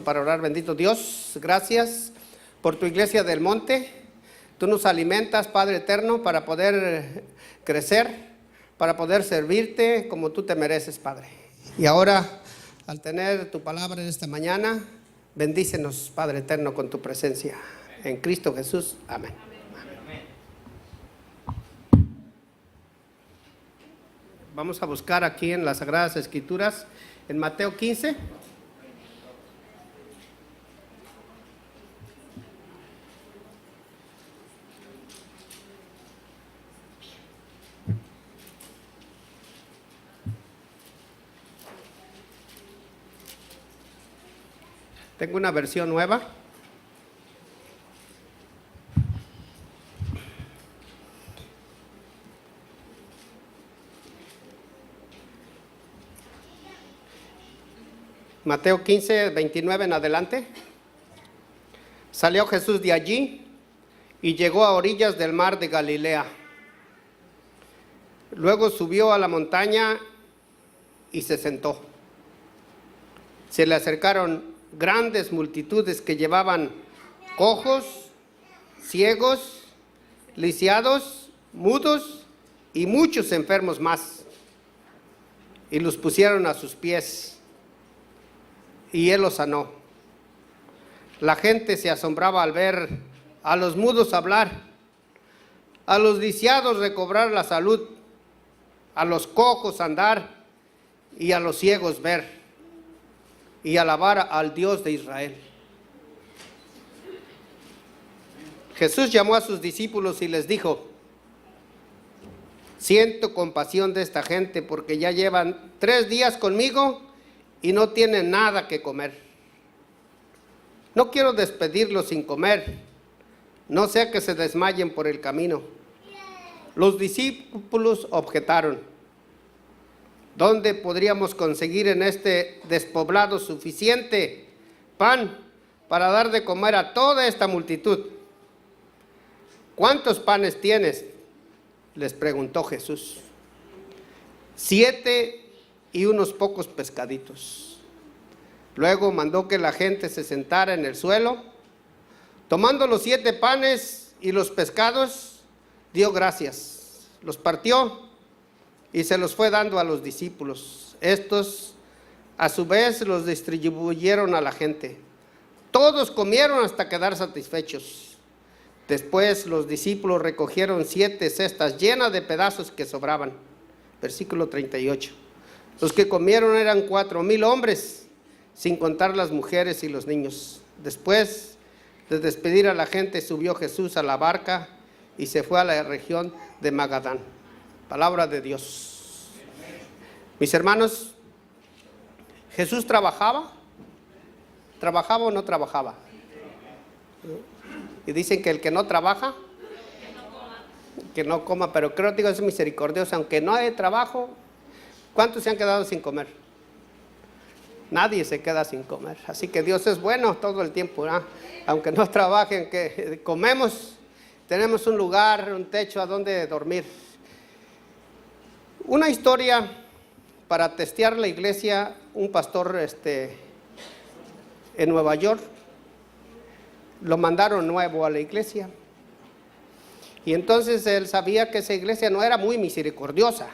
Para orar. Bendito Dios, gracias por tu iglesia del monte. Tú nos alimentas, Padre eterno, para poder crecer, para poder servirte como tú te mereces, Padre. Y ahora, al tener tu palabra en esta mañana, bendícenos, Padre eterno, con tu presencia. En Cristo Jesús, amén. Vamos a buscar aquí en las Sagradas Escrituras, en Mateo 15. Tengo una versión nueva. Mateo 15, 29 en adelante. Salió Jesús de allí y llegó a orillas del mar de Galilea. Luego subió a la montaña y se sentó. Se le acercaron grandes multitudes que llevaban cojos, ciegos, lisiados, mudos y muchos enfermos más. Y los pusieron a sus pies, y él los sanó. La gente se asombraba al ver a los mudos hablar, a los lisiados recobrar la salud, a los cojos andar y a los ciegos ver, y alabar al Dios de Israel. Jesús llamó a sus discípulos y les dijo: siento compasión de esta gente, porque ya llevan 3 días conmigo y no tienen nada que comer. No quiero despedirlos sin comer, no sea que se desmayen por el camino. Los discípulos objetaron: ¿dónde podríamos conseguir en este despoblado suficiente pan para dar de comer a toda esta multitud? ¿Cuántos panes tienes?, les preguntó Jesús. 7 y unos pocos pescaditos. Luego mandó que la gente se sentara en el suelo. Tomando los 7 panes y los pescados, dio gracias, los partió y se los fue dando a los discípulos. Estos, a su vez, los distribuyeron a la gente. Todos comieron hasta quedar satisfechos. Después los discípulos recogieron 7 cestas llenas de pedazos que sobraban. Versículo 38. Los que comieron eran 4,000 hombres, sin contar las mujeres y los niños. Después de despedir a la gente, subió Jesús a la barca y se fue a la región de Magadán. Palabra de Dios. Mis hermanos, ¿Jesús trabajaba? ¿Trabajaba o no trabajaba? Y dicen que el que no trabaja, que no coma, pero creo que Dios es misericordioso. Aunque no hay trabajo, ¿cuántos se han quedado sin comer? Nadie se queda sin comer. Así que Dios es bueno todo el tiempo, ¿no? Aunque no trabajen, que comemos, tenemos un lugar, un techo a donde dormir. Una historia para testear la iglesia. Un pastor en Nueva York, lo mandaron nuevo a la iglesia, y entonces él sabía que esa iglesia no era muy misericordiosa.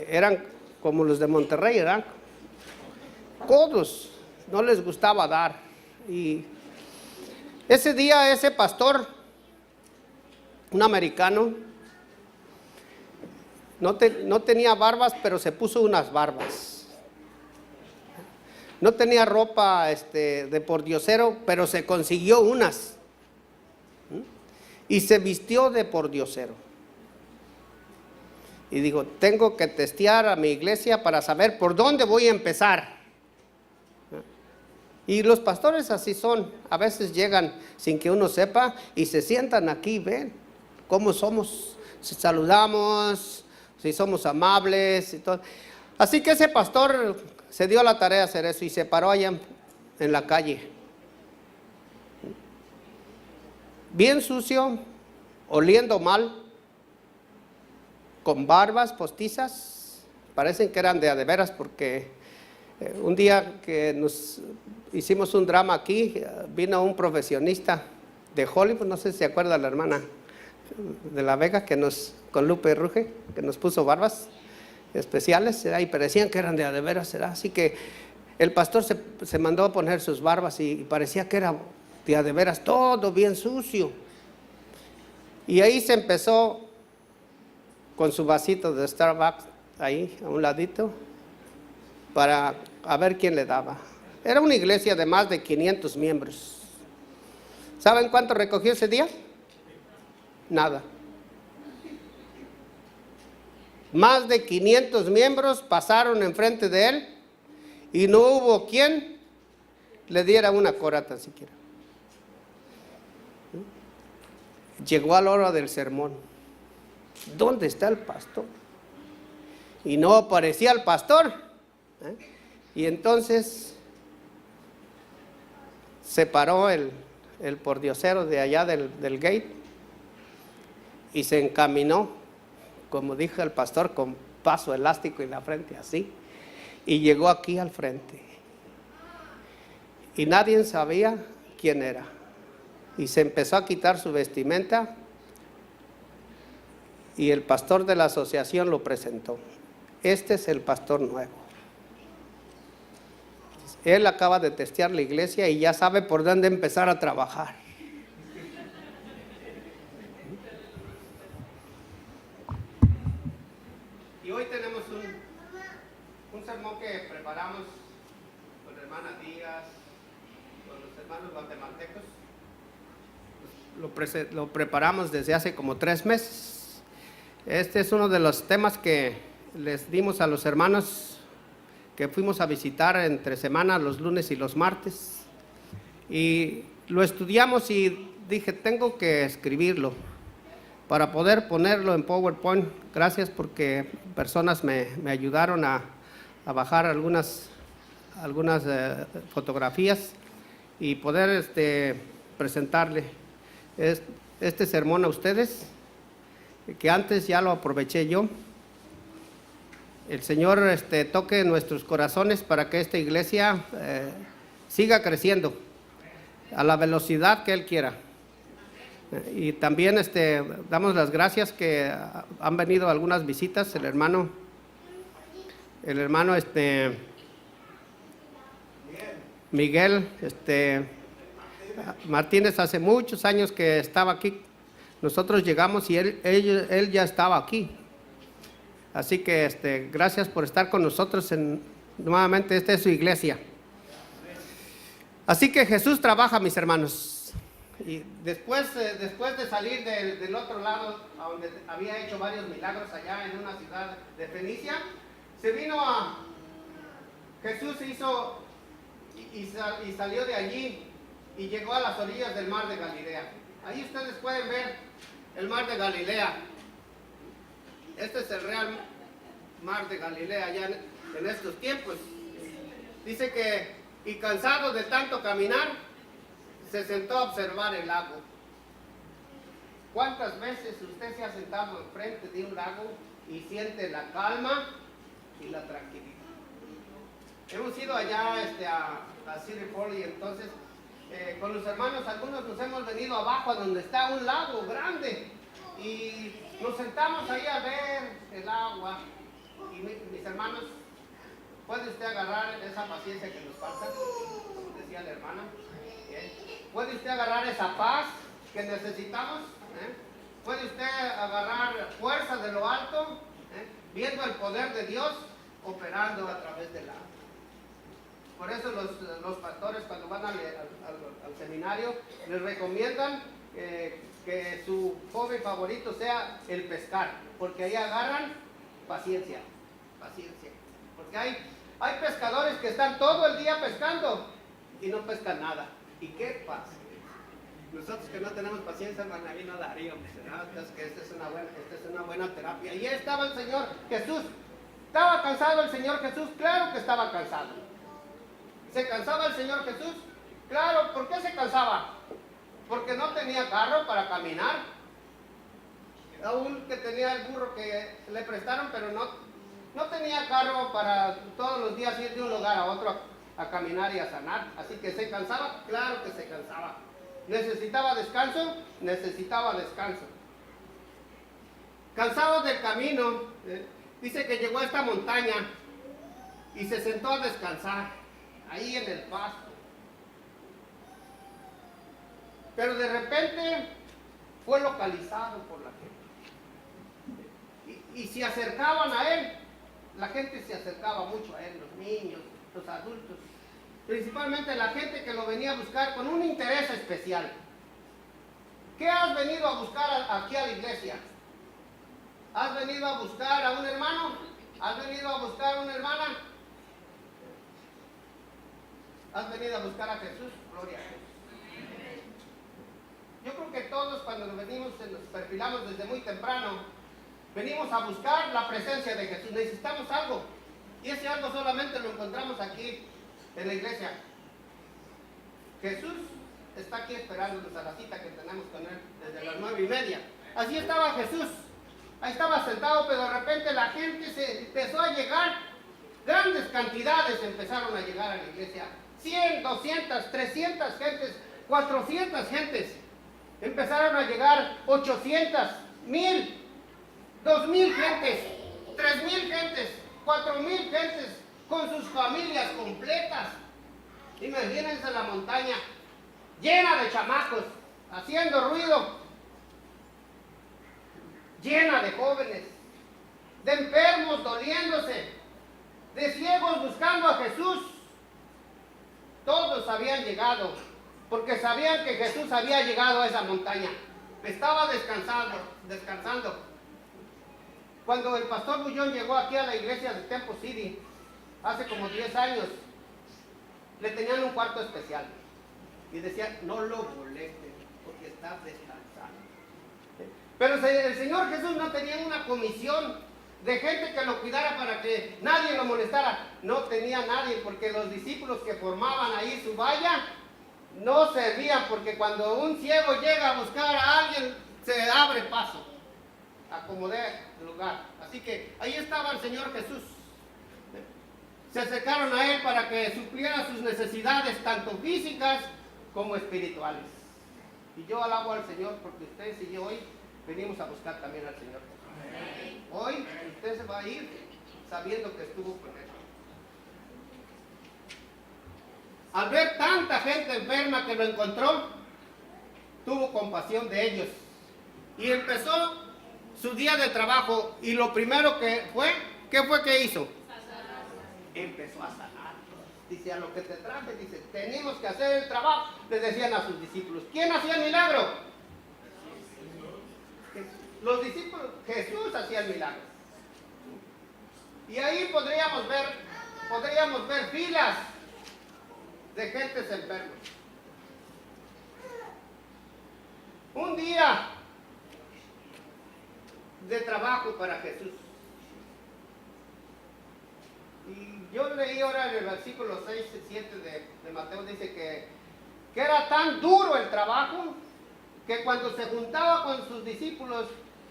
Eran como los de Monterrey, eran codos, no les gustaba dar. Y ese día ese pastor, un americano, no tenía barbas, pero se puso unas barbas. No tenía ropa de pordiosero, pero se consiguió unas. Y se vistió de pordiosero. Y dijo: tengo que testear a mi iglesia para saber por dónde voy a empezar. Y los pastores así son. A veces llegan sin que uno sepa y se sientan aquí, ven cómo somos, si saludamos, si somos amables y todo. Así que ese pastor se dio a la tarea de hacer eso y se paró allá en la calle, bien sucio, oliendo mal, con barbas postizas. Parecen que eran de veras, porque Un día que nos hicimos un drama aquí, vino un profesionista de Hollywood, no sé si se acuerda la hermana de La Vega, con Lupe Ruge, que nos puso barbas especiales, y parecían que eran de veras, así que el pastor se mandó a poner sus barbas y parecía que era de veras, todo bien sucio. Y ahí se empezó con su vasito de Starbucks ahí a un ladito para a ver quién le daba. Era una iglesia de más de 500 miembros. ¿Saben cuánto recogió ese día? Nada. Más de 500 miembros pasaron enfrente de él y no hubo quien le diera una cora tan siquiera. Llegó a la hora del sermón. ¿Dónde está el pastor? Y no aparecía el pastor. Y entonces se paró el pordiosero de allá del gate y se encaminó, como dijo el pastor, con paso elástico y la frente así, y llegó aquí al frente. Y nadie sabía quién era. Y se empezó a quitar su vestimenta y el pastor de la asociación lo presentó. Este es el pastor nuevo. Él acaba de testear la iglesia y ya sabe por dónde empezar a trabajar. Y hoy tenemos un sermón que preparamos con la hermana Díaz, con los hermanos guatemaltecos. Lo preparamos desde hace como 3 meses. Este es uno de los temas que les dimos a los hermanos que fuimos a visitar entre semana, los lunes y los martes. Y lo estudiamos y dije, tengo que escribirlo para poder ponerlo en PowerPoint. Gracias porque personas me ayudaron a bajar algunas fotografías y poder presentarle este sermón a ustedes, que antes ya lo aproveché yo. El Señor toque nuestros corazones para que esta iglesia siga creciendo a la velocidad que Él quiera. Y también damos las gracias que han venido algunas visitas. El hermano Miguel Martínez hace muchos años que estaba aquí. Nosotros llegamos y él ya estaba aquí. Así que gracias por estar con nosotros nuevamente. Esta es su iglesia. Así que Jesús trabaja, mis hermanos. Y después de salir del otro lado, a donde había hecho varios milagros allá en una ciudad de Fenicia, se vino Jesús hizo y salió de allí y llegó a las orillas del mar de Galilea. Ahí ustedes pueden ver el mar de Galilea. Este es el real mar de Galilea ya en estos tiempos. Dice que, y cansado de tanto caminar, se sentó a observar el lago. ¿Cuántas veces usted se ha sentado enfrente de un lago y siente la calma y la tranquilidad? Hemos ido allá a City Falls y entonces con los hermanos, algunos nos hemos venido abajo a donde está un lago grande y nos sentamos ahí a ver el agua. Y mis hermanos, ¿puede usted agarrar esa paciencia que nos falta? Como decía la hermana. ¿Puede usted agarrar esa paz que necesitamos? ¿Puede usted agarrar fuerza de lo alto? Viendo el poder de Dios operando a través del agua. Por eso los pastores, cuando van al seminario, les recomiendan que su hobby favorito sea el pescar, porque ahí agarran paciencia. Porque hay pescadores que están todo el día pescando y no pescan nada. ¿Y qué pasa? Nosotros que no tenemos paciencia, hermano, ahí no daríamos, ¿verdad? Entonces, que esta es una buena terapia. Y ahí estaba el Señor Jesús. ¿Estaba cansado el Señor Jesús? Claro que estaba cansado. ¿Se cansaba el Señor Jesús? Claro. ¿Por qué se cansaba? Porque no tenía carro para caminar. Aún que tenía el burro que le prestaron, pero No tenía carro para todos los días ir de un lugar a otro a caminar y a sanar. Así que se cansaba, claro que se cansaba. Necesitaba descanso, necesitaba descanso. Cansado del camino, dice que llegó a esta montaña y se sentó a descansar ahí en el pasto. Pero de repente fue localizado por la gente. Y se acercaban a él. La gente se acercaba mucho a él, los niños, los adultos. Principalmente la gente que lo venía a buscar con un interés especial. ¿Qué has venido a buscar aquí a la iglesia? ¿Has venido a buscar a un hermano? ¿Has venido a buscar a una hermana? ¿Has venido a buscar a Jesús? Gloria a Dios. Yo creo que todos cuando nos venimos, nos perfilamos desde muy temprano, venimos a buscar la presencia de Jesús. Necesitamos algo. Y ese algo solamente lo encontramos aquí en la iglesia. Jesús está aquí esperándonos a la cita que tenemos con Él desde las 9:30. Así estaba Jesús. Ahí estaba sentado, pero de repente la gente se empezó a llegar. Grandes cantidades empezaron a llegar a la iglesia. 100, 200, 300 gentes, 400 gentes. Empezaron a llegar 800, 1000, 2000 gentes, 3000 gentes, 4000 gentes con sus familias completas. Imagínense la montaña llena de chamacos, haciendo ruido, llena de jóvenes, de enfermos doliéndose, de ciegos buscando a Jesús. Todos habían llegado, porque sabían que Jesús había llegado a esa montaña. Estaba descansando. Cuando el pastor Bullón llegó aquí a la iglesia de Temple City, hace como 10 años, le tenían un cuarto especial. Y decían, no lo molesten, porque está descansando. Pero el Señor Jesús no tenía una comisión de gente que lo cuidara para que nadie lo molestara. No tenía nadie, porque los discípulos que formaban ahí su valla no servían, porque cuando un ciego llega a buscar a alguien, se abre paso, acomodé lugar. Así que ahí estaba el Señor Jesús. Se acercaron a Él para que supliera sus necesidades, tanto físicas como espirituales. Y yo alabo al Señor porque ustedes y yo hoy venimos a buscar también al Señor Jesús. Hoy usted se va a ir sabiendo que estuvo con Él. Al ver tanta gente enferma que lo encontró, tuvo compasión de ellos. Y empezó su día de trabajo. Y lo primero que fue, ¿qué fue que hizo? Empezó a sanar. Dice, a lo que te traje, dice, tenemos que hacer el trabajo. Le decían a sus discípulos. ¿Quién hacía el milagro? Los discípulos, Jesús hacía el milagro. Y ahí podríamos ver filas de gentes enfermos. Un día de trabajo para Jesús. Y yo leí ahora en el versículo 6 y 7 de Mateo, dice que era tan duro el trabajo que cuando se juntaba con sus discípulos,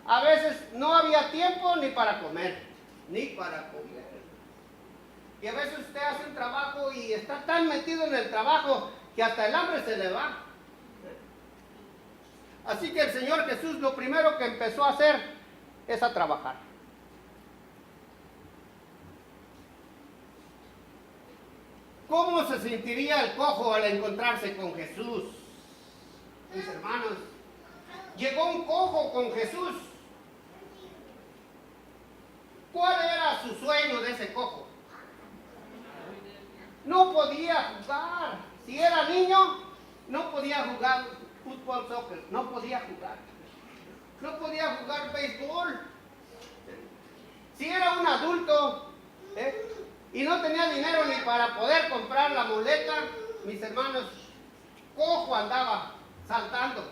a veces no había tiempo ni para comer. Y a veces usted hace un trabajo y está tan metido en el trabajo que hasta el hambre se le va. Así que el Señor Jesús lo primero que empezó a hacer es a trabajar. ¿Cómo se sentiría el cojo al encontrarse con Jesús? Mis hermanos, llegó un cojo con Jesús. ¿Cuál era su sueño de ese cojo? No podía jugar. Si era niño, no podía jugar fútbol, soccer. No podía jugar. No podía jugar béisbol. Si era un adulto y no tenía dinero ni para poder comprar la muleta, mis hermanos, cojo andaba saltando.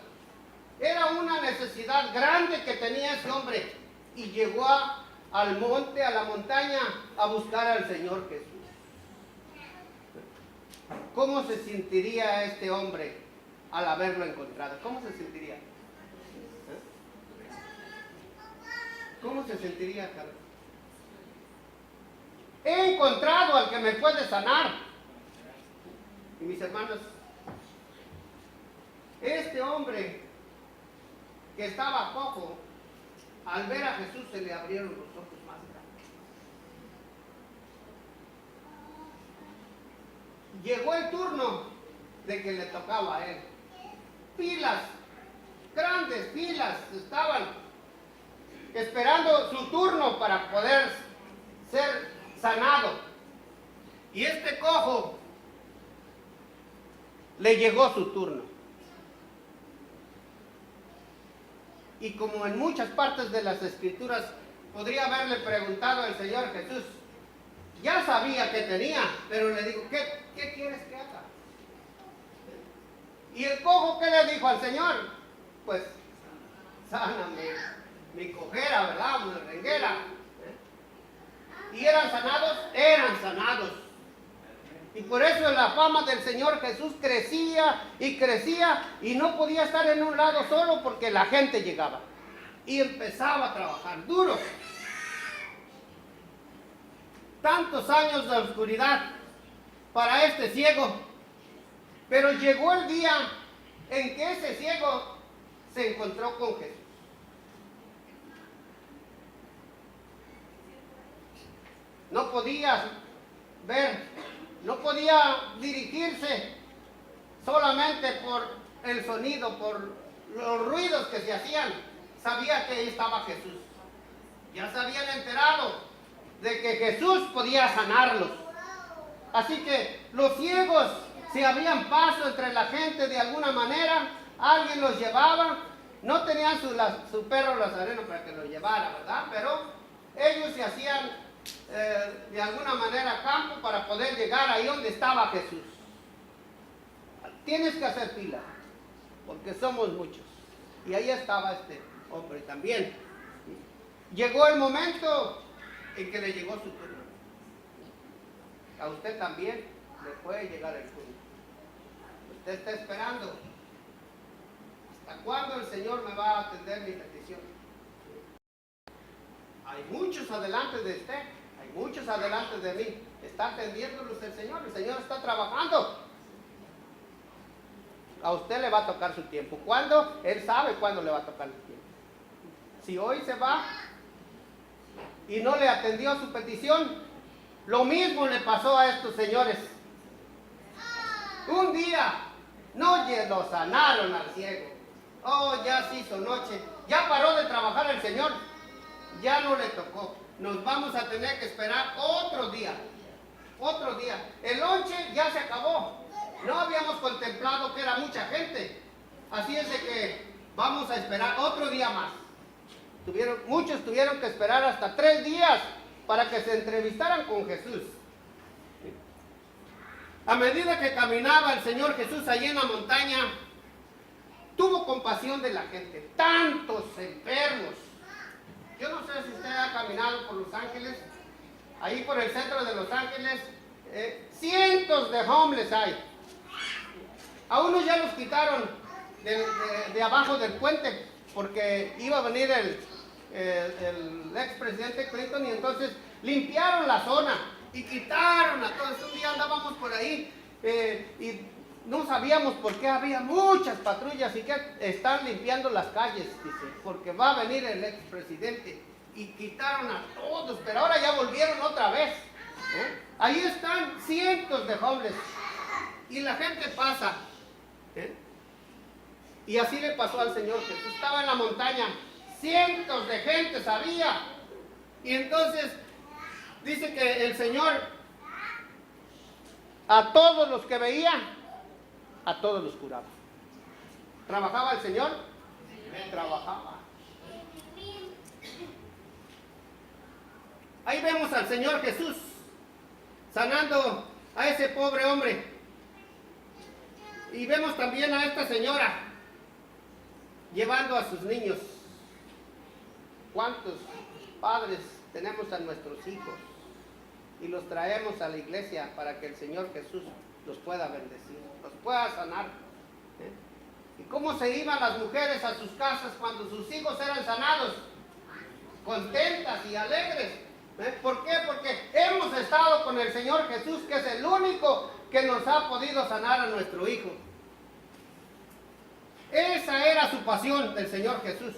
Era una necesidad grande que tenía ese hombre y llegó al monte, a la montaña, a buscar al Señor Jesús. ¿Cómo se sentiría este hombre al haberlo encontrado? ¿Cómo se sentiría? ¿Cómo se sentiría, Carlos? he encontrado al que me puede sanar. Y mis hermanos, este hombre que estaba cojo, al ver a Jesús se le abrieron los ojos más grandes. Llegó el turno de que le tocaba a él. Filas, grandes filas, estaban esperando su turno para poder ser sanado. Y este cojo le llegó su turno. Y como en muchas partes de las Escrituras podría haberle preguntado al Señor Jesús, ya sabía que tenía, pero le dijo, ¿qué quieres que haga? Y el cojo, ¿qué le dijo al Señor? Pues, sáname mi cojera, ¿verdad? Mi renguera. ¿Y eran sanados? Eran sanados. Y por eso la fama del Señor Jesús crecía y no podía estar en un lado solo porque la gente llegaba y empezaba a trabajar duro. Tantos años de oscuridad para este ciego, pero llegó el día en que ese ciego se encontró con Jesús. No podía ver, no podía dirigirse solamente por el sonido, por los ruidos que se hacían. Sabía que ahí estaba Jesús. Ya se habían enterado de que Jesús podía sanarlos. Así que los ciegos se abrían paso entre la gente de alguna manera, alguien los llevaba, no tenían su perro lazareno para que lo llevara, ¿verdad? Pero ellos se hacían de alguna manera campo para poder llegar ahí donde estaba Jesús. Tienes que hacer fila, porque somos muchos. Y ahí estaba este hombre también. Llegó el momento en que le llegó su turno. A usted también le puede llegar el turno. Usted está esperando. ¿Hasta cuándo el Señor me va a atender mi petición? Hay muchos adelante de usted, hay muchos adelante de mí. Está atendiéndolos el Señor está trabajando. A usted le va a tocar su tiempo. ¿Cuándo? Él sabe cuándo le va a tocar el tiempo. Si hoy se va y no le atendió su petición, lo mismo le pasó a estos señores. Un día no lo sanaron al ciego. Oh, ya se hizo noche. Ya paró de trabajar el Señor. Ya no le tocó. Nos vamos a tener que esperar otro día. Otro día. El lonche ya se acabó. No habíamos contemplado que era mucha gente. Así es de que vamos a esperar otro día más. Muchos tuvieron que esperar hasta 3 días para que se entrevistaran con Jesús. A medida que caminaba el Señor Jesús allí en la montaña, tuvo compasión de la gente. Tantos enfermos. Yo no sé si usted ha caminado por Los Ángeles, ahí por el centro de Los Ángeles, cientos de homeless hay. A unos ya los quitaron de abajo del puente porque iba a venir el expresidente Clinton y entonces limpiaron la zona y quitaron a todos. Un día andábamos por ahí y no sabíamos por qué había muchas patrullas y que están limpiando las calles, dice, porque va a venir el expresidente. Y quitaron a todos, pero ahora ya volvieron otra vez. Ahí están cientos de homeless y la gente pasa. Y así le pasó al Señor Jesús. Estaba en la montaña, cientos de gente había. Y entonces dice que el Señor a todos los que veía, a todos los curaba. ¿Trabajaba el Señor? Trabajaba. Ahí vemos al Señor Jesús sanando a ese pobre hombre. Y vemos también a esta señora llevando a sus niños. ¿Cuántos padres tenemos a nuestros hijos y los traemos a la iglesia para que el Señor Jesús los pueda bendecir, los pueda sanar? ¿Y cómo se iban las mujeres a sus casas cuando sus hijos eran sanados? Contentas y alegres. ¿Por qué? Porque hemos estado con el Señor Jesús, que es el único que nos ha podido sanar a nuestro hijo. Esa era su pasión del Señor Jesús,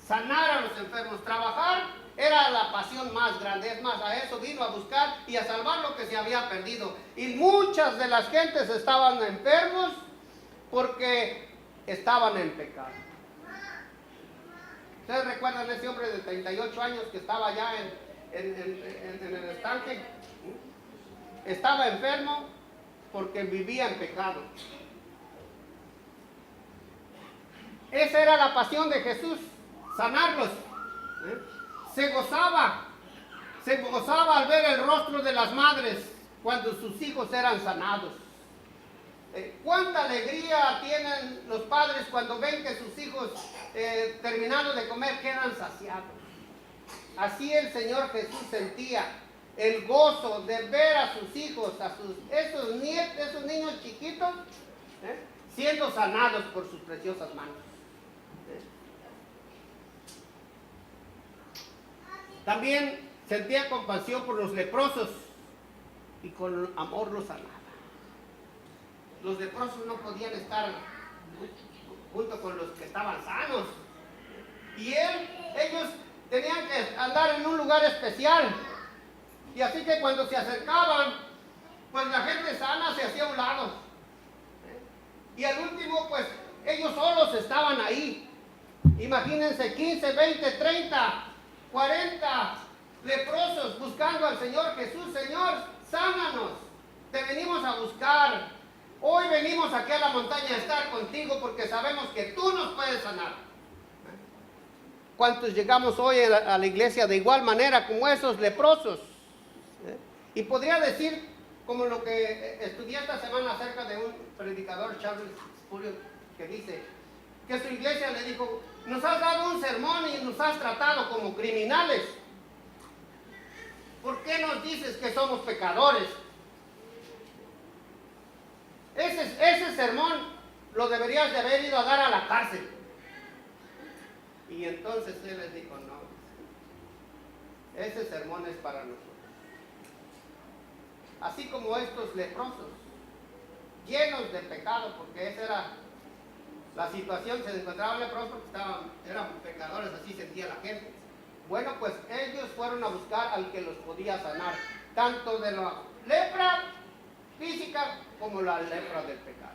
sanar a los enfermos. Trabajar era la pasión más grande. Es más, a eso vino a buscar y a salvar lo que se había perdido. Y muchas de las gentes estaban enfermos porque estaban en pecado. ¿Ustedes recuerdan ese hombre de 38 años que estaba allá en el estanque? Estaba enfermo porque vivía en pecado. Esa era la pasión de Jesús, sanarlos. Se gozaba al ver el rostro de las madres cuando sus hijos eran sanados. Cuánta alegría tienen los padres cuando ven que sus hijos, terminando de comer, quedan saciados. Así el Señor Jesús sentía el gozo de ver a sus hijos, esos niños chiquitos, siendo sanados por sus preciosas manos. También sentía compasión por los leprosos y con amor los sanaba. Los leprosos no podían estar junto con los que estaban sanos. Y ellos tenían que andar en un lugar especial. Y así que cuando se acercaban, pues la gente sana se hacía a un lado. Y al último, pues ellos solos estaban ahí. Imagínense 15, 20, 30, 40 leprosos buscando al Señor Jesús. Señor, sánanos, te venimos a buscar. Hoy venimos aquí a la montaña a estar contigo porque sabemos que tú nos puedes sanar. ¿Cuántos llegamos hoy a la iglesia de igual manera como esos leprosos? Y podría decir, como lo que estudié esta semana acerca de un predicador, Charles Spurgeon, que dice que su iglesia le dijo: nos has dado un sermón y nos has tratado como criminales. ¿Por qué nos dices que somos pecadores? Ese sermón lo deberías de haber ido a dar a la cárcel. Y entonces él les dijo: no, ese sermón es para nosotros. Así como estos leprosos, llenos de pecado, porque esa era la situación, se encontraban leprosos porque eran pecadores, así sentía la gente. Bueno, pues ellos fueron a buscar al que los podía sanar, tanto de la lepra física como la lepra del pecado.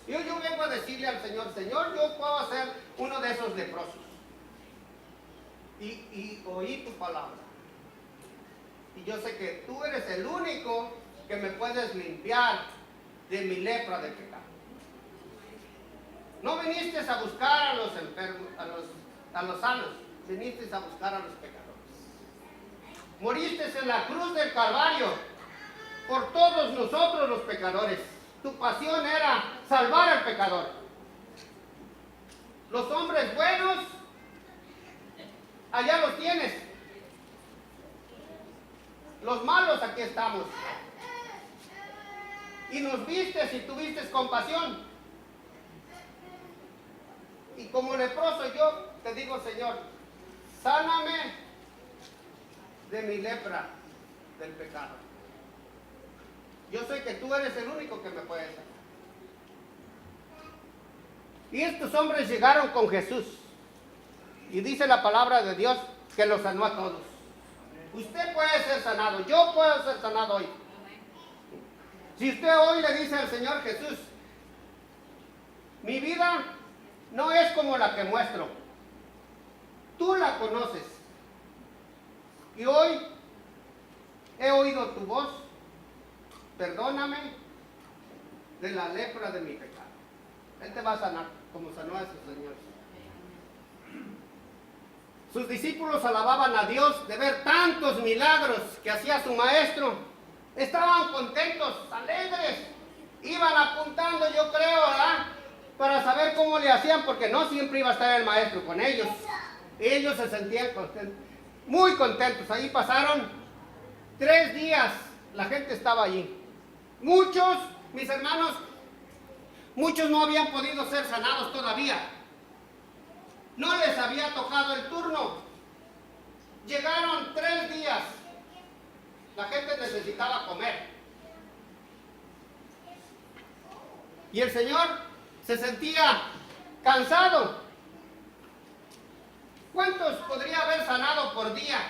Y hoy yo vengo a decirle al Señor: Señor, yo puedo ser uno de esos leprosos. Y oí tu palabra. Y yo sé que tú eres el único que me puedes limpiar de mi lepra del pecado. No viniste a buscar a los enfermos, a los sanos, viniste a buscar a los pecadores. Moriste en la cruz del Calvario por todos nosotros los pecadores. Tu pasión era salvar al pecador. Los hombres buenos, allá los tienes. Los malos, aquí estamos. Y nos vistes y tuviste compasión. Y como leproso yo te digo: Señor, sáname de mi lepra del pecado. Yo sé que tú eres el único que me puede sanar. Y estos hombres llegaron con Jesús. Y dice la palabra de Dios que los sanó a todos. Usted puede ser sanado, yo puedo ser sanado hoy. Si usted hoy le dice al Señor Jesús: mi vida no es como la que muestro, tú la conoces, y hoy he oído tu voz, perdóname de la lepra de mi pecado. Él te va a sanar como sanó a esos señores. Sus discípulos alababan a Dios de ver tantos milagros que hacía su maestro. Estaban contentos, alegres. Iban apuntando, yo creo, ¿verdad?, para saber cómo le hacían, porque no siempre iba a estar el maestro con ellos. Ellos se sentían contentos, muy contentos. Ahí pasaron 3 días, la gente estaba allí. Muchos, mis hermanos, muchos no habían podido ser sanados todavía. No les había tocado el turno. Llegaron 3 días. La gente necesitaba comer. Y el Señor se sentía cansado. ¿Cuántos podría haber sanado por día?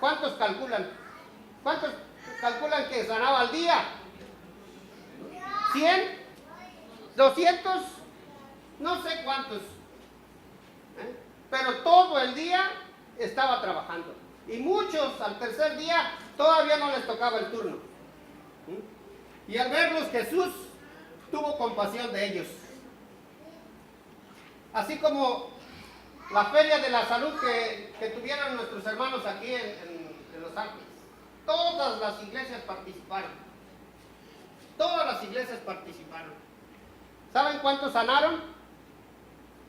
¿Cuántos calculan? ¿Cuántos calculan que sanaba al día? ¿100? ¿200? No sé cuántos. Pero todo el día estaba trabajando. Y muchos al tercer día todavía no les tocaba el turno. Y al verlos, Jesús tuvo compasión de ellos. Así como la feria de la salud que tuvieron nuestros hermanos aquí en Los Ángeles. Todas las iglesias participaron. Todas las iglesias participaron. ¿Saben cuántos sanaron?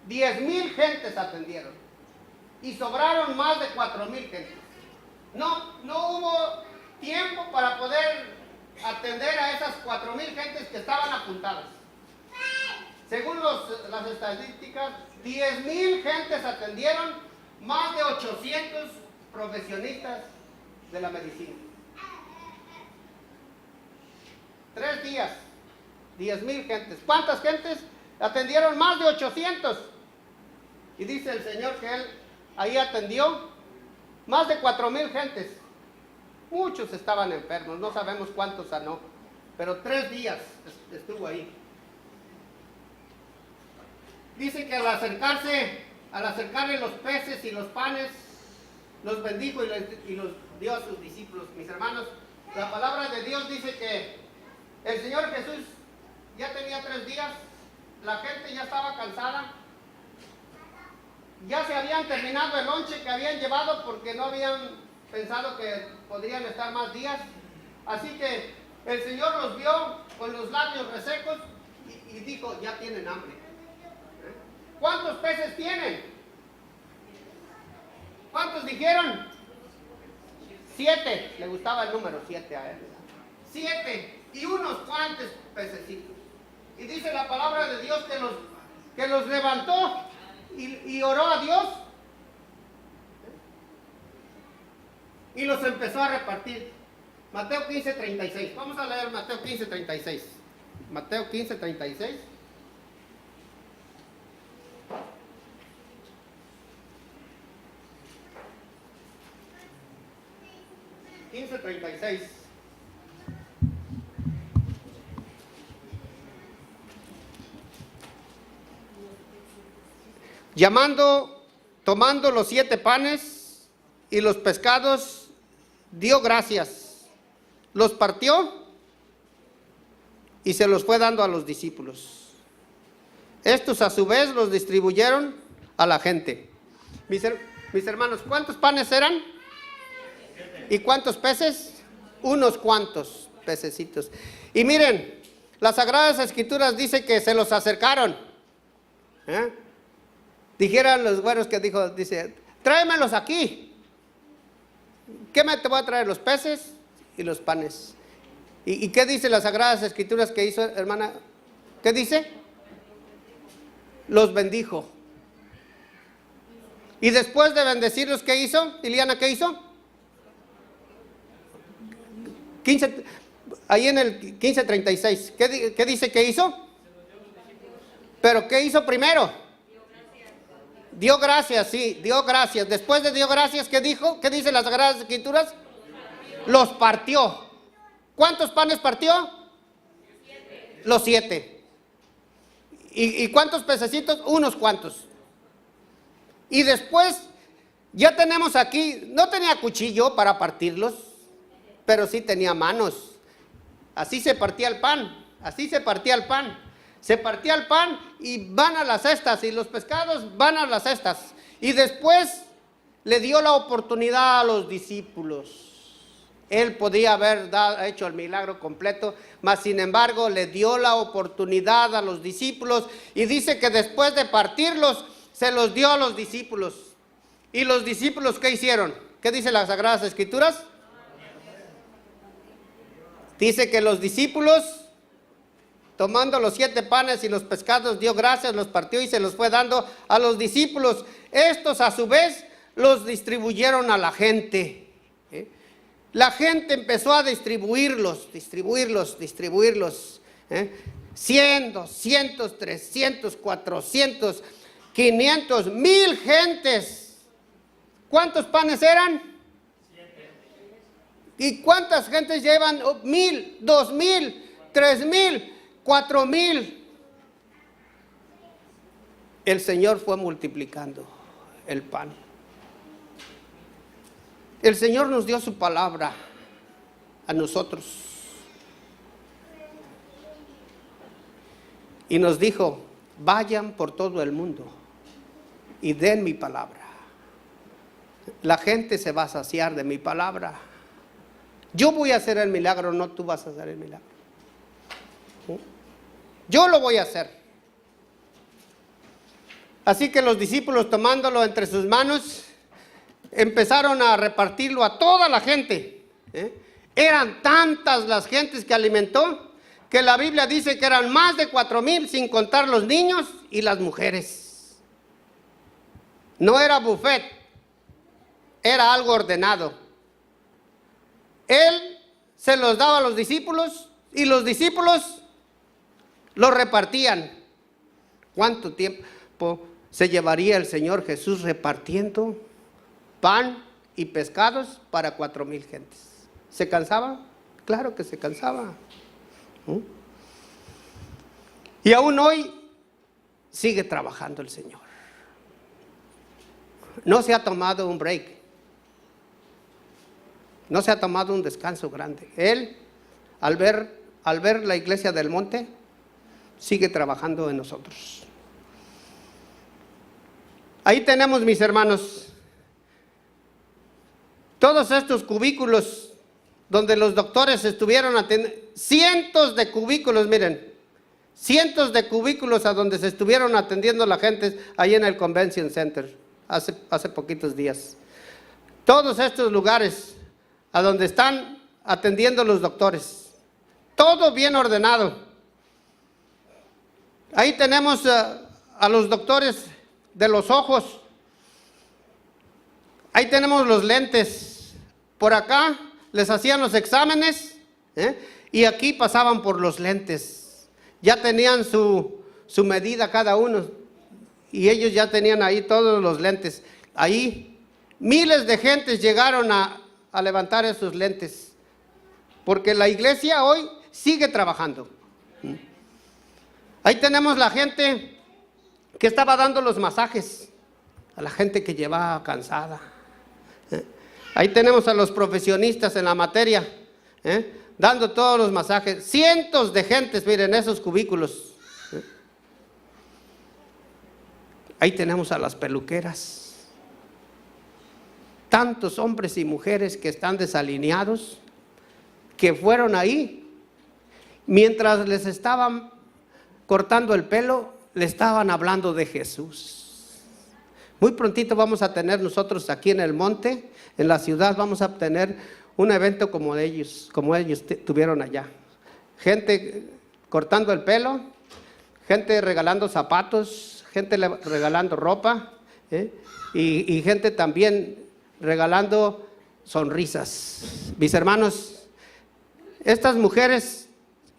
10,000 gentes atendieron. Y sobraron más de 4,000 gentes. No hubo tiempo para poder atender a esas 4,000 gentes que estaban apuntadas. Según las estadísticas, 10,000 gentes atendieron, más de 800 profesionistas de la medicina. 3 días, 10,000 gentes. ¿Cuántas gentes? Atendieron más de 800. Y dice el Señor que Él ahí atendió más de 4,000 gentes. Muchos estaban enfermos, no sabemos cuántos sanó, pero 3 días estuvo ahí. Dice que al acercarle los peces y los panes, los bendijo y los dio a sus discípulos. Mis hermanos, la palabra de Dios dice que el Señor Jesús ya tenía 3 días, la gente ya estaba cansada, ya se habían terminado el lonche que habían llevado porque no habían pensado que podrían estar más días. Así que el Señor los vio con los labios resecos y dijo, ya tienen hambre. ¿Cuántos peces tienen? ¿Cuántos dijeron? 7. Le gustaba el número 7 a él. 7 y unos cuantos pececitos. Y dice la palabra de Dios que los levantó y oró a Dios y los empezó a repartir. Mateo 15:36. Vamos a leer Mateo 15:36. Mateo 15:36. Tomando los 7 panes y los pescados, dio gracias, los partió y se los fue dando a los discípulos. Estos a su vez los distribuyeron a la gente. Mis hermanos, ¿cuántos panes eran? ¿Y cuántos peces? Unos cuantos pececitos. Y miren, las Sagradas Escrituras dice que se los acercaron. Dijeran los güeros que dice, tráemelos aquí. ¿Qué te voy a traer? Los peces y los panes. ¿Y qué dice las Sagradas Escrituras que hizo, hermana? ¿Qué dice? Los bendijo. Y después de bendecirlos, ¿qué hizo? Liliana, ¿qué hizo? Ahí en el 15:36, ¿qué dice que hizo? Pero ¿qué hizo primero? Dio gracias, sí, dio gracias. Después de dio gracias, ¿qué dijo? ¿Qué dice las Sagradas Escrituras? Los partió. ¿Cuántos panes partió? 7. Los 7. ¿Y cuántos pececitos? Unos cuantos. Y después, ya tenemos aquí, no tenía cuchillo para partirlos, pero sí tenía manos. Así se partía el pan, así se partía el pan. Se partía el pan y van a las cestas, y los pescados van a las cestas. Y después le dio la oportunidad a los discípulos. Él podía haber hecho el milagro completo, mas sin embargo le dio la oportunidad a los discípulos. Y dice que después de partirlos, se los dio a los discípulos. ¿Y los discípulos qué hicieron? ¿Qué dice las Sagradas Escrituras? Dice que los discípulos, tomando los 7 panes y los pescados, dio gracias, los partió y se los fue dando a los discípulos. Estos a su vez los distribuyeron a la gente. La gente empezó a distribuirlos. 100, 200, 300, 400, 500, 1000 gentes. ¿Cuántos panes eran? 7. ¿Y cuántas gentes llevan? 1000, 2000, 3000, 4000. El Señor fue multiplicando el pan. El Señor nos dio su palabra a nosotros y nos dijo: vayan por todo el mundo y den mi palabra. La gente se va a saciar de mi palabra. Yo voy a hacer el milagro, no tú vas a hacer el milagro. Yo lo voy a hacer. Así que los discípulos, tomándolo entre sus manos, empezaron a repartirlo a toda la gente. Eran tantas las gentes que alimentó, que la Biblia dice que eran más de 4000, sin contar los niños y las mujeres. No era buffet, era algo ordenado. Él se los daba a los discípulos y los discípulos los repartían. ¿Cuánto tiempo se llevaría el Señor Jesús repartiendo pan y pescados para 4000 gentes? ¿Se cansaba? Claro que se cansaba. Y aún hoy sigue trabajando el Señor. No se ha tomado un break. No se ha tomado un descanso grande. Él, al ver la iglesia del monte, sigue trabajando en nosotros. Ahí tenemos, mis hermanos, todos estos cubículos donde los doctores estuvieron atendiendo, cientos de cubículos, miren, cientos de cubículos a donde se estuvieron atendiendo la gente ahí en el Convention Center hace poquitos días. Todos estos lugares a donde están atendiendo los doctores, todo bien ordenado. Ahí tenemos a los doctores de los ojos. Ahí tenemos los lentes. Por acá les hacían los exámenes, y aquí pasaban por los lentes. Ya tenían su medida cada uno y ellos ya tenían ahí todos los lentes. Ahí miles de gentes llegaron a levantar esos lentes, porque la iglesia hoy sigue trabajando. Ahí tenemos la gente que estaba dando los masajes a la gente que llevaba cansada. Ahí tenemos a los profesionistas en la materia, dando todos los masajes. Cientos de gentes, miren esos cubículos. Ahí tenemos a las peluqueras. Tantos hombres y mujeres que están desalineados, que fueron ahí, mientras les estaban cortando el pelo, le estaban hablando de Jesús. Muy prontito vamos a tener nosotros aquí en el monte, en la ciudad, vamos a tener un evento como ellos tuvieron allá. Gente cortando el pelo, gente regalando zapatos, gente regalando ropa, y gente también regalando sonrisas. Mis hermanos, estas mujeres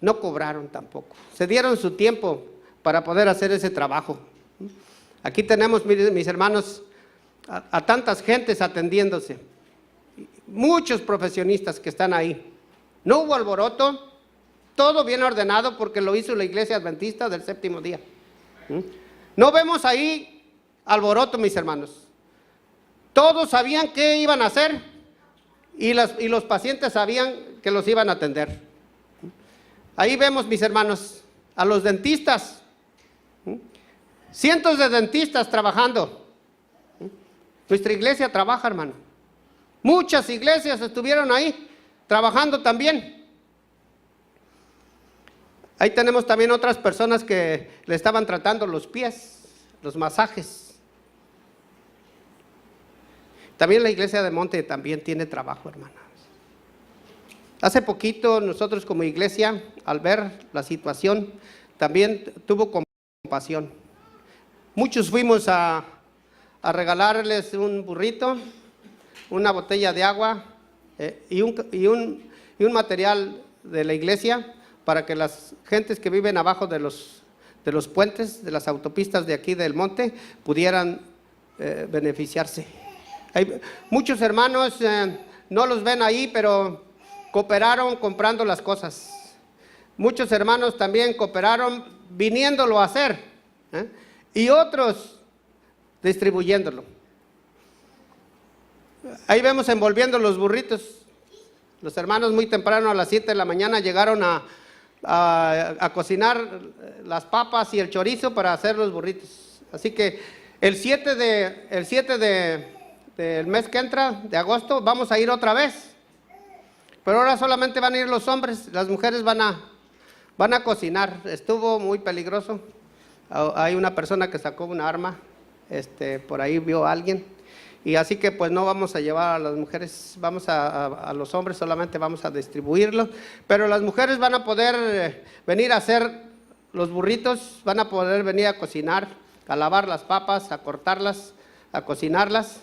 no cobraron tampoco, se dieron su tiempo para poder hacer ese trabajo. Aquí tenemos, mis hermanos, a tantas gentes atendiéndose, muchos profesionistas que están ahí. No hubo alboroto, todo bien ordenado porque lo hizo la iglesia adventista del séptimo día. No vemos ahí alboroto, mis hermanos. Todos sabían qué iban a hacer y los pacientes sabían que los iban a atender. Ahí vemos, mis hermanos, a los dentistas. Cientos de dentistas trabajando. Nuestra iglesia trabaja, hermano. Muchas iglesias estuvieron ahí trabajando también. Ahí tenemos también otras personas que le estaban tratando los pies, los masajes. También la iglesia de Monte también tiene trabajo, hermanas. Hace poquito nosotros como iglesia, al ver la situación, también tuvo compasión. Muchos fuimos a a regalarles un burrito, una botella de agua y un material de la iglesia para que las gentes que viven abajo de los puentes, de las autopistas de aquí del monte, pudieran beneficiarse. Hay muchos hermanos, no los ven ahí, pero cooperaron comprando las cosas. Muchos hermanos también cooperaron viniéndolo a hacer, y otros distribuyéndolo. Ahí vemos envolviendo los burritos. Los hermanos muy temprano a las 7 de la mañana llegaron a cocinar las papas y el chorizo para hacer los burritos. Así que el 7 del mes que entra, de agosto, vamos a ir otra vez. Pero ahora solamente van a ir los hombres, las mujeres van a cocinar. Estuvo muy peligroso. Hay una persona que sacó una arma, por ahí vio a alguien. Y así que pues no vamos a llevar a las mujeres, vamos a los hombres, solamente vamos a distribuirlo. Pero las mujeres van a poder venir a hacer los burritos, van a poder venir a cocinar, a lavar las papas, a cortarlas, a cocinarlas.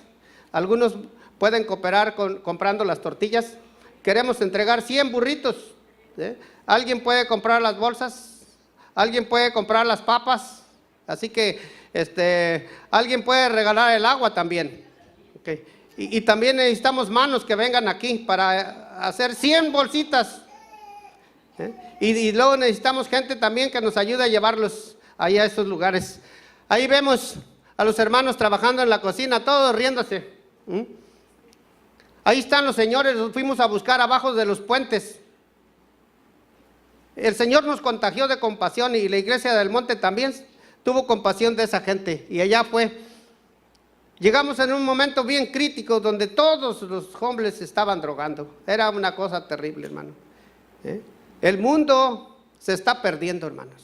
Algunos pueden cooperar comprando las tortillas. Queremos entregar 100 burritos. Alguien puede comprar las bolsas, alguien puede comprar las papas. Así que alguien puede regalar el agua también. Okay. Y también necesitamos manos que vengan aquí para hacer 100 bolsitas. Y luego necesitamos gente también que nos ayude a llevarlos allá a esos lugares. Ahí vemos a los hermanos trabajando en la cocina, todos riéndose. Ahí están los señores, los fuimos a buscar abajo de los puentes. El Señor nos contagió de compasión y la iglesia del monte también tuvo compasión de esa gente. Y allá fue. Llegamos en un momento bien crítico donde todos los hombres se estaban drogando. Era una cosa terrible, hermano. El mundo se está perdiendo, hermanos.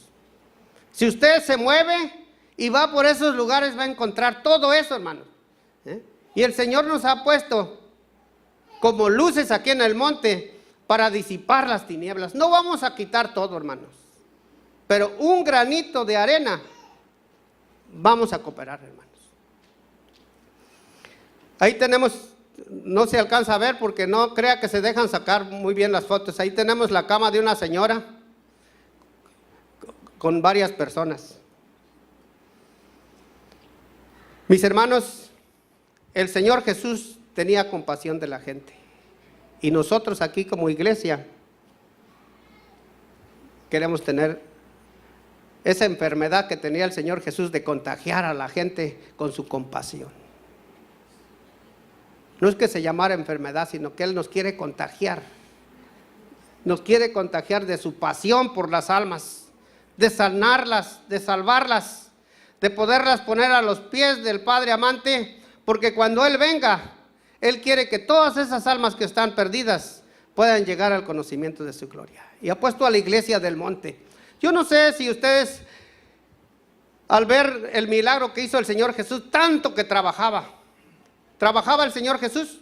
Si usted se mueve y va por esos lugares, va a encontrar todo eso, hermanos. Y el Señor nos ha puesto como luces aquí en el monte para disipar las tinieblas. No vamos a quitar todo, hermanos, pero un granito de arena vamos a cooperar, hermanos. Ahí tenemos, no se alcanza a ver porque no crea que se dejan sacar muy bien las fotos. Ahí tenemos la cama de una señora con varias personas. Mis hermanos, el Señor Jesús tenía compasión de la gente. Y nosotros aquí como iglesia queremos tener esa enfermedad que tenía el Señor Jesús de contagiar a la gente con su compasión. No es que se llamara enfermedad, sino que Él nos quiere contagiar. Nos quiere contagiar de su pasión por las almas, de sanarlas, de salvarlas, de poderlas poner a los pies del Padre amante, porque cuando Él venga, Él quiere que todas esas almas que están perdidas puedan llegar al conocimiento de su gloria. Y ha puesto a la iglesia del monte. Yo no sé si ustedes, al ver el milagro que hizo el Señor Jesús, tanto que trabajaba el Señor Jesús,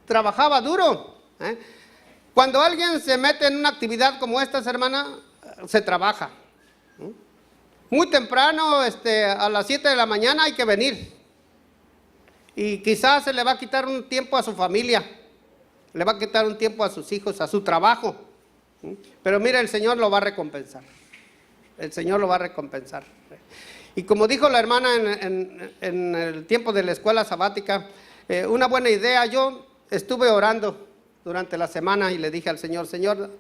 trabajaba duro. Cuando alguien se mete en una actividad como esta, hermana, se trabaja. Muy temprano, a las 7 de la mañana hay que venir. Y quizás se le va a quitar un tiempo a su familia, le va a quitar un tiempo a sus hijos, a su trabajo. Pero mire, el Señor lo va a recompensar. El Señor lo va a recompensar. Y como dijo la hermana en el tiempo de la escuela sabática, una buena idea. Yo estuve orando durante la semana y le dije al Señor, Señor,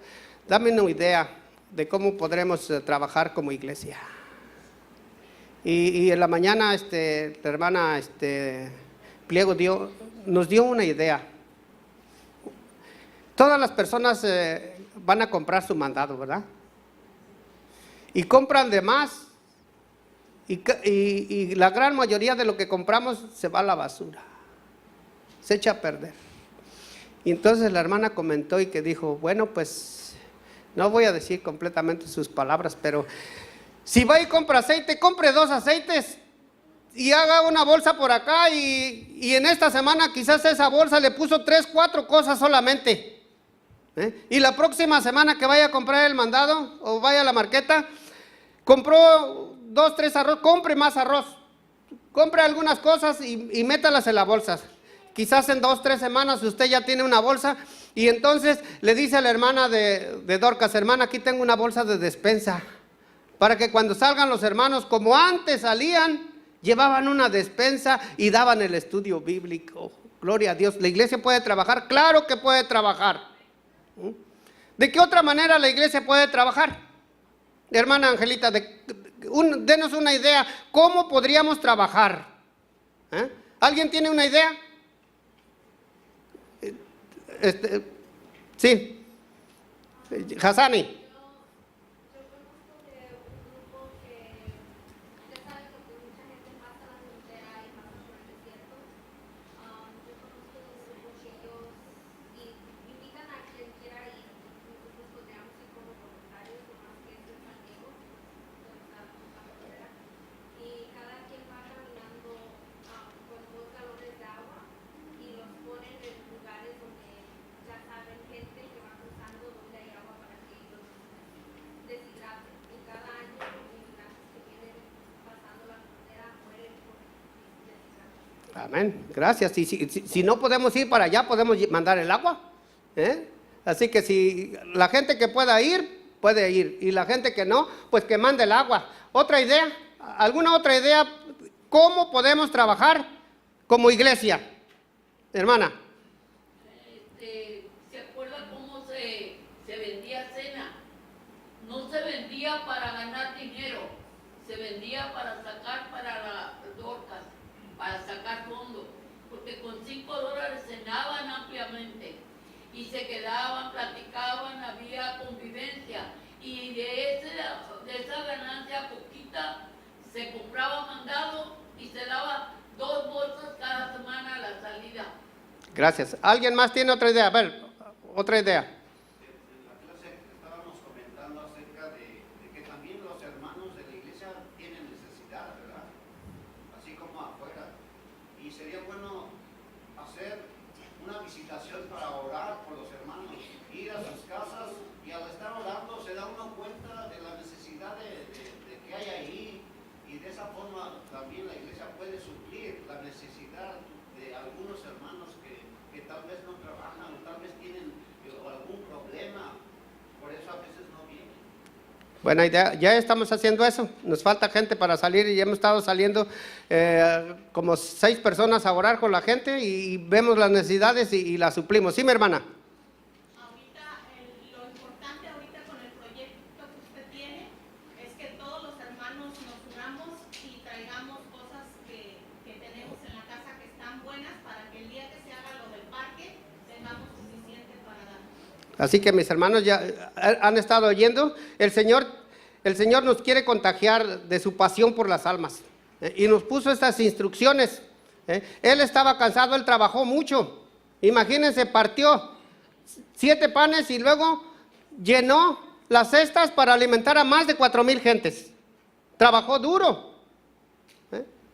dame una idea de cómo podremos trabajar como iglesia. Y en la mañana la hermana Pliego nos dio una idea. Todas las personas van a comprar su mandado, ¿verdad? Y compran de más. Y la gran mayoría de lo que compramos se va a la basura, se echa a perder. Y entonces la hermana comentó y que dijo, bueno, pues no voy a decir completamente sus palabras, pero si va y compra aceite, compre 2 aceites y haga una bolsa por acá y en esta semana quizás esa bolsa le puso 3, 4 cosas solamente. Y la próxima semana que vaya a comprar el mandado o vaya a la marqueta, compró 2, 3 arroz, compre más arroz. compre algunas cosas y métalas en la bolsa. Quizás en 2, 3 semanas usted ya tiene una bolsa y entonces le dice a la hermana de Dorcas: hermana, aquí tengo una bolsa de despensa, para que cuando salgan los hermanos, como antes salían, llevaban una despensa y daban el estudio bíblico. Gloria a Dios. ¿La iglesia puede trabajar? Claro que puede trabajar. ¿De qué otra manera la iglesia puede trabajar? Hermana Angelita, denos una idea. ¿Cómo podríamos trabajar? ¿Alguien tiene una idea? Sí. Hassani. Amén, gracias. Y si no podemos ir para allá, podemos mandar el agua. Así que si la gente que pueda ir, puede ir. Y la gente que no, pues que mande el agua. ¿Otra idea? ¿Alguna otra idea? ¿Cómo podemos trabajar como iglesia? Hermana. ¿Se acuerda cómo se vendía cena? No se vendía para ganar dinero, se vendía para sacar para las Dorcas, para sacar fondos, porque con $5 cenaban ampliamente y se quedaban, platicaban, había convivencia, y de esa ganancia poquita se compraba mandado y se daba 2 bolsas cada semana a la salida. Gracias. ¿Alguien más tiene otra idea? A ver, otra idea. Para orar por los hermanos, ir a sus casas, y al estar orando se da uno cuenta de la necesidad de que hay ahí, y de esa forma también la iglesia puede suplir la necesidad de algunos hermanos que tal vez no trabajan, o tal vez tienen algún problema, por eso a veces no vienen. Buena idea, ya estamos haciendo eso. Nos falta gente para salir y ya hemos estado saliendo como 6 personas a orar con la gente y vemos las necesidades y las suplimos. ¿Sí, mi hermana? Ahorita, lo importante ahorita con el proyecto que usted tiene es que todos los hermanos nos unamos y traigamos cosas que tenemos en la casa que están buenas, para que el día que se haga lo del parque tengamos suficiente para dar. Así que mis hermanos ya han estado oyendo. El Señor nos quiere contagiar de su pasión por las almas, y nos puso estas instrucciones. Él estaba cansado, él trabajó mucho. Imagínense, partió 7 panes y luego llenó las cestas para alimentar a más de 4,000 gentes. Trabajó duro,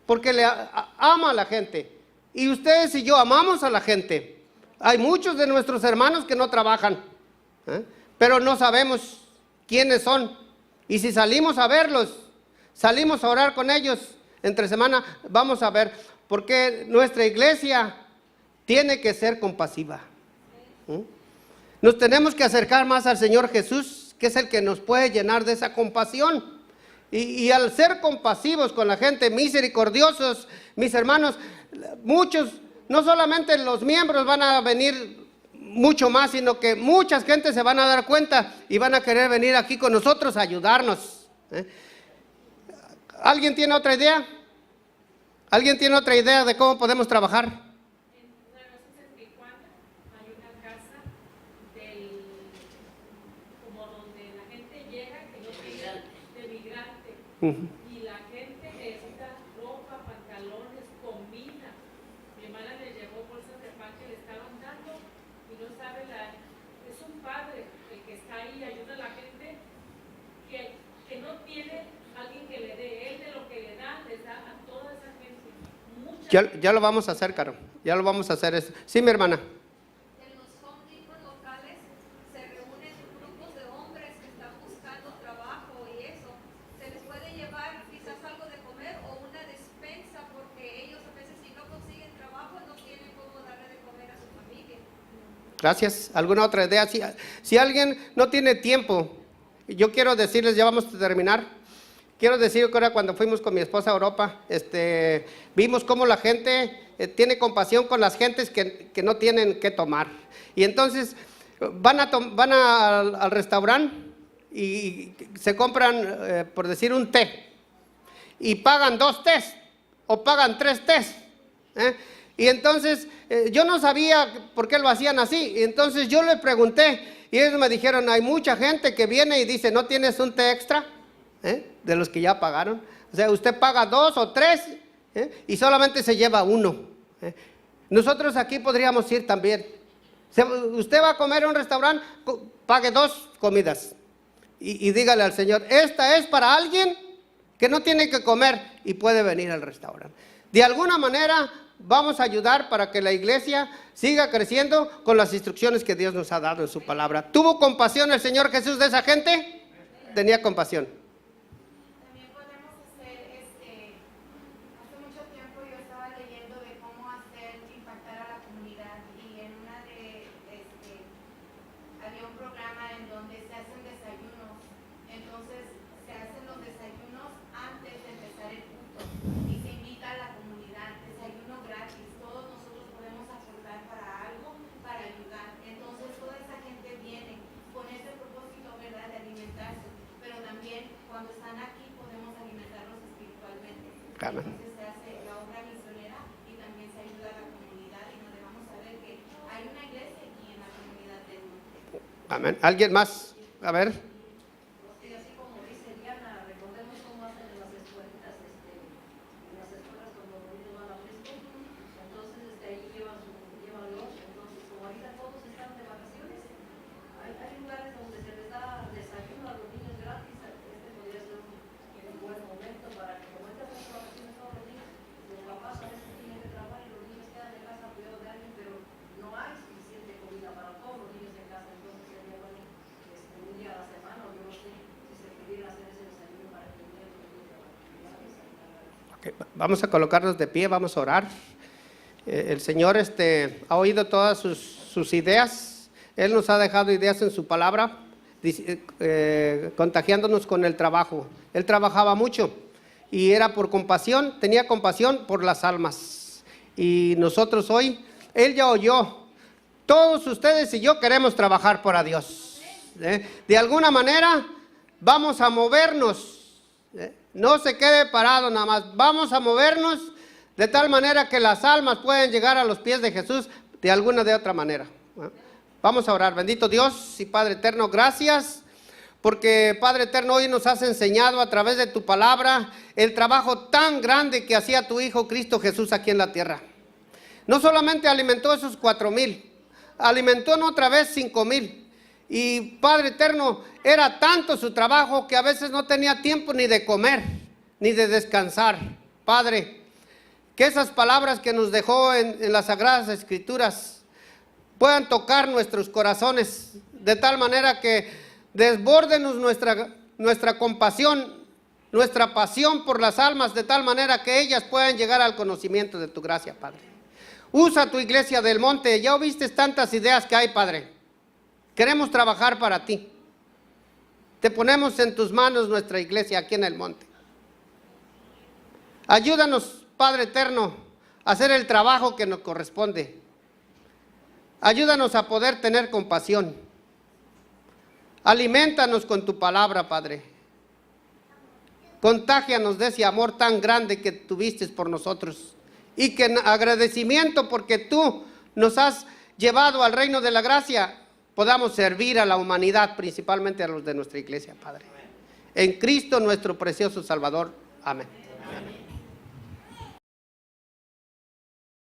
porque le ama a la gente. Y ustedes y yo amamos a la gente. Hay muchos de nuestros hermanos que no trabajan, pero no sabemos quiénes son. Y si salimos a verlos, salimos a orar con ellos entre semana, vamos a ver, porque nuestra iglesia tiene que ser compasiva. Nos tenemos que acercar más al Señor Jesús, que es el que nos puede llenar de esa compasión. Y al ser compasivos con la gente, misericordiosos, mis hermanos, muchos, no solamente los miembros van a venir mucho más, sino que muchas gentes se van a dar cuenta y van a querer venir aquí con nosotros a ayudarnos. ¿Alguien tiene otra idea? ¿Alguien tiene otra idea de cómo podemos trabajar? En Tijuana hay una casa como donde la gente llega que no tiene de migrante. Y la gente necesita ropa, pantalones, comida. Mi hermana le llevó bolsas de pan que le estaban dando y no sabe es un padre el que está ahí, ayuda a la gente que no tiene alguien que le dé. Él de lo que le da, les da a toda esa gente. Ya lo vamos a hacer, Caro. Ya lo vamos a hacer eso. Sí, mi hermana. En los Home Depot locales se reúnen grupos de hombres que están buscando trabajo y eso. Se les puede llevar quizás algo de comer o una despensa Gracias. ¿Alguna otra idea? Si alguien no tiene tiempo, yo quiero decirles, ya vamos a terminar. Quiero decir que ahora cuando fuimos con mi esposa a Europa, vimos cómo la gente tiene compasión con las gentes que no tienen qué tomar. Y entonces van al restaurante y se compran, por decir, un té. Y pagan 2 tés o pagan 3 tés. Y entonces yo no sabía por qué lo hacían así. Y entonces yo le pregunté y ellos me dijeron, hay mucha gente que viene y dice, ¿no tienes un té extra? De los que ya pagaron. O sea, usted paga 2 o 3 y solamente se lleva 1. Nosotros aquí podríamos ir también. Usted va a comer en un restaurante, pague 2 comidas y dígale al Señor, esta es para alguien que no tiene que comer y puede venir al restaurante. De alguna manera vamos a ayudar para que la iglesia siga creciendo con las instrucciones que Dios nos ha dado en su palabra. ¿Tuvo compasión el Señor Jesús de esa gente? Tenía compasión. También podemos hacer, hace mucho tiempo yo estaba leyendo de cómo hacer impactar a la comunidad y en una había un programa en donde se hacen desayunos. Entonces se hacen los desayunos antes de empezar el culto y se invita a la comunidad, desayuno gratis, todos nosotros podemos aportar para algo, para ayudar. Entonces toda esa gente viene con ese propósito, ¿verdad?, de alimentarse, pero también cuando están aquí podemos alimentarlos espiritualmente. Entonces se hace la obra misionera y también se ayuda a la comunidad y nos dejamos saber que hay una iglesia aquí en la comunidad del monte. Amén. ¿Alguien más? A ver. Y así como dice Diana, recordemos cómo hacen en las escuelas, cuando los niños van a fresco, entonces ahí llevan lunch. Entonces, como ahorita todos están de vacaciones, hay lugares donde se les da desayuno a los niños gratis. Podría ser un buen momento para que, como estas son vacaciones todos los días, los papás a veces tienen que trabajar y los niños quedan en casa cuidado de alguien, pero no hay suficiente comida para todos los niños en casa. Entonces sería bueno un día a la semana, o yo no sé si se pudiera hacer ese desayuno para que los niños Okay, vamos a colocarnos de pie, vamos a orar. El Señor ha oído todas sus ideas. Él nos ha dejado ideas en su palabra, contagiándonos con el trabajo. Él trabajaba mucho y era por compasión, tenía compasión por las almas. Y nosotros hoy, Él ya oyó. Todos ustedes y yo queremos trabajar para Dios. De alguna manera vamos a movernos. No se quede parado nada más. Vamos a movernos de tal manera que las almas pueden llegar a los pies de Jesús de otra manera. Vamos a orar. Bendito Dios y Padre eterno, gracias porque Padre eterno hoy nos has enseñado a través de tu palabra el trabajo tan grande que hacía tu Hijo Cristo Jesús aquí en la tierra. No solamente alimentó esos 4,000, alimentó en otra vez 5,000. Y Padre eterno, era tanto su trabajo que a veces no tenía tiempo ni de comer, ni de descansar. Padre, que esas palabras que nos dejó en las Sagradas Escrituras puedan tocar nuestros corazones de tal manera que desbórdenos nuestra compasión, nuestra pasión por las almas, de tal manera que ellas puedan llegar al conocimiento de tu gracia, Padre. Usa tu iglesia del monte, ya oíste tantas ideas que hay, Padre. Queremos trabajar para ti. Te ponemos en tus manos nuestra iglesia aquí en el monte. Ayúdanos, Padre eterno, a hacer el trabajo que nos corresponde. Ayúdanos a poder tener compasión. Aliméntanos con tu palabra, Padre. Contágianos de ese amor tan grande que tuviste por nosotros. Y que en agradecimiento porque tú nos has llevado al reino de la gracia, podamos servir a la humanidad, principalmente a los de nuestra iglesia, Padre. En Cristo nuestro precioso Salvador. Amén. Amén.